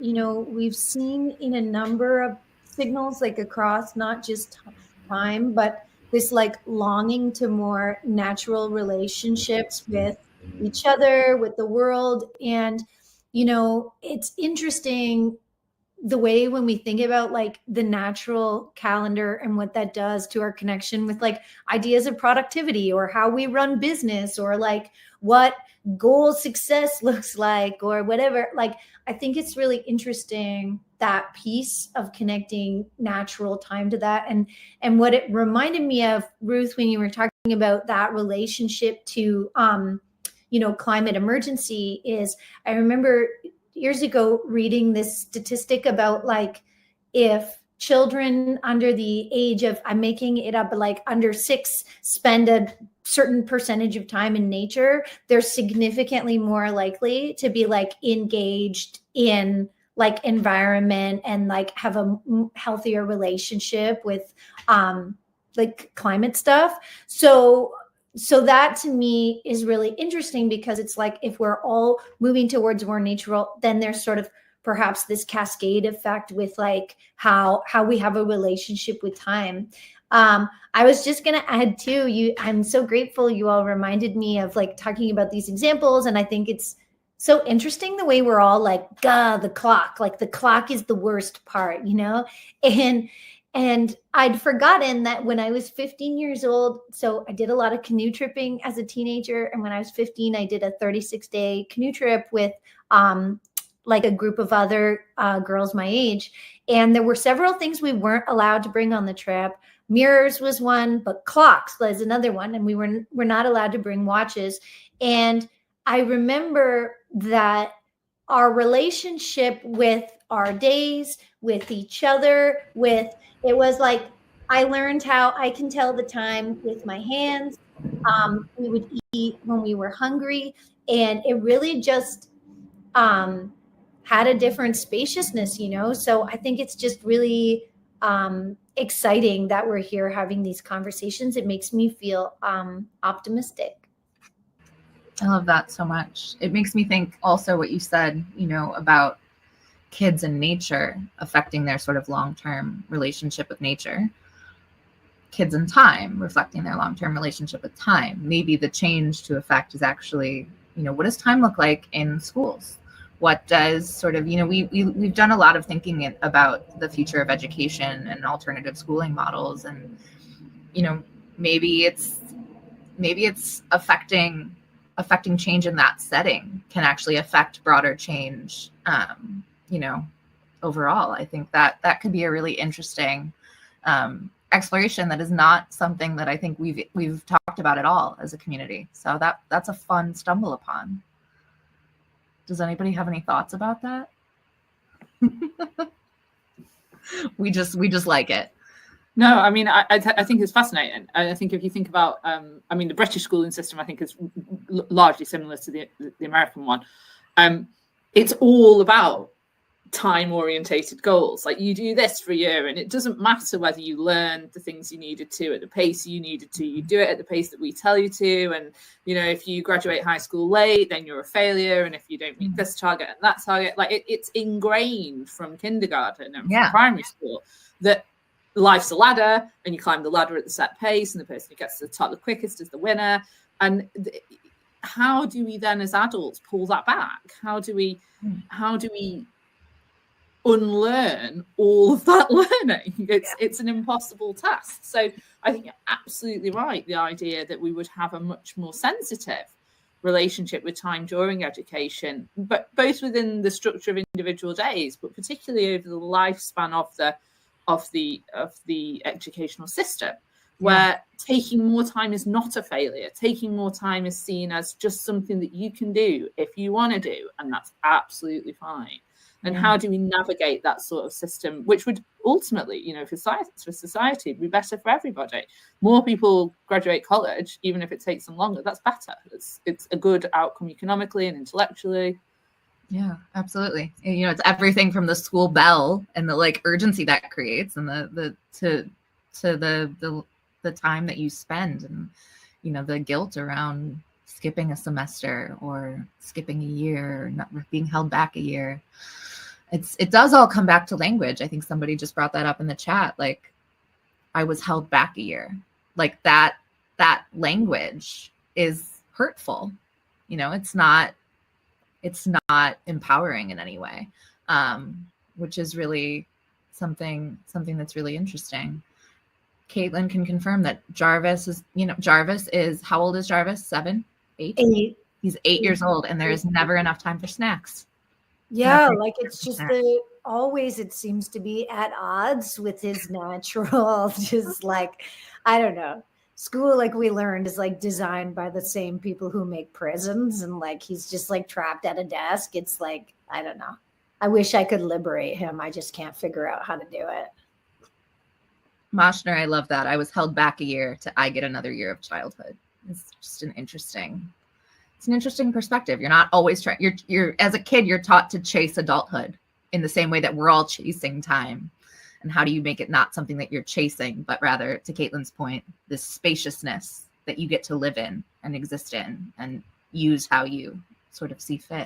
we've seen in a number of signals, like across not just time, but this like longing to more natural relationships with each other, with the world. And, it's interesting the way when we think about like the natural calendar and what that does to our connection with like ideas of productivity or how we run business or like what goal success looks like or whatever. Like, I think it's really interesting, that piece of connecting natural time to that. And what it reminded me of, Ruth, when you were talking about that relationship to climate emergency, is I remember years ago reading this statistic about like if children under the age of, I'm making it up, but like under 6 spend a certain percentage of time in nature, they're significantly more likely to be like engaged in like environment and like have a healthier relationship with like climate stuff. So that to me is really interesting, because it's like if we're all moving towards more natural, then there's sort of perhaps this cascade effect with like how we have a relationship with time. I was just going to add too, I'm so grateful you all reminded me of like talking about these examples. And I think it's so interesting the way we're all like, the clock, like the clock is the worst part, and I'd forgotten that when I was 15 years old, so I did a lot of canoe tripping as a teenager. And when I was 15, I did a 36-day canoe trip with like a group of other girls my age. And there were several things we weren't allowed to bring on the trip. Mirrors was one, but clocks was another one. And we're not allowed to bring watches. And I remember that our relationship with our days, with each other, it was like I learned how I can tell the time with my hands. We would eat when we were hungry, and it really just had a different spaciousness, So I think it's just really exciting that we're here having these conversations. It makes me feel optimistic. I love that so much. It makes me think also what you said, about kids and nature affecting their sort of long-term relationship with nature. Kids and time reflecting their long-term relationship with time. Maybe the change to effect is actually, what does time look like in schools? What does sort of, we've done a lot of thinking about the future of education and alternative schooling models. And, maybe it's affecting change in that setting can actually affect broader change, overall. I think that could be a really interesting exploration that is not something that I think we've talked about at all as a community. So that's a fun stumble upon. Does anybody have any thoughts about that? We just like it. No, I mean, I think it's fascinating. I think if you think about, the British schooling system, I think is largely similar to the American one. It's all about time-orientated goals. Like, you do this for a year, and it doesn't matter whether you learn the things you needed to at the pace you needed to. You do it at the pace that we tell you to. And, if you graduate high school late, then you're a failure. And if you don't meet this target and that target, like it's ingrained from kindergarten and from primary school that life's a ladder, and you climb the ladder at the set pace, and the person who gets to the top the quickest is the winner. And how do we then, as adults, pull that back? How do we unlearn all of that learning? It's an impossible task. So I think you're absolutely right. The idea that we would have a much more sensitive relationship with time during education, but both within the structure of individual days, but particularly over the lifespan of the educational system, where taking more time is not a failure. Taking more time is seen as just something that you can do if you want to do, and that's absolutely fine. And how do we navigate that sort of system, which would ultimately, for society, be better for everybody? More people graduate college, even if it takes them longer, that's better. It's a good outcome economically and intellectually. Yeah, absolutely. It's everything from the school bell and the like urgency that creates, and the time that you spend, and the guilt around skipping a semester or skipping a year, or not being held back a year. it does all come back to language. I think somebody just brought that up in the chat. Like, I was held back a year. Like that language is hurtful. You know, it's not empowering in any way, which is really something that's really interesting. Caitlin can confirm that Jarvis is, how old is Jarvis? 7, 8? 8. He's 8 years old, and there is never enough time for snacks. Yeah, like it's just always it seems to be at odds with his natural, just like, I don't know. School, like we learned, is like designed by the same people who make prisons, and like he's just like trapped at a desk. It's like, I don't know. I wish I could liberate him. I just can't figure out how to do it. Moshner, I love that. I was held back a year I get another year of childhood. It's just an interesting perspective. You're not always trying. You're as a kid, you're taught to chase adulthood in the same way that we're all chasing time. And how do you make it not something that you're chasing, but rather, to Caitlin's point, this spaciousness that you get to live in and exist in and use how you sort of see fit.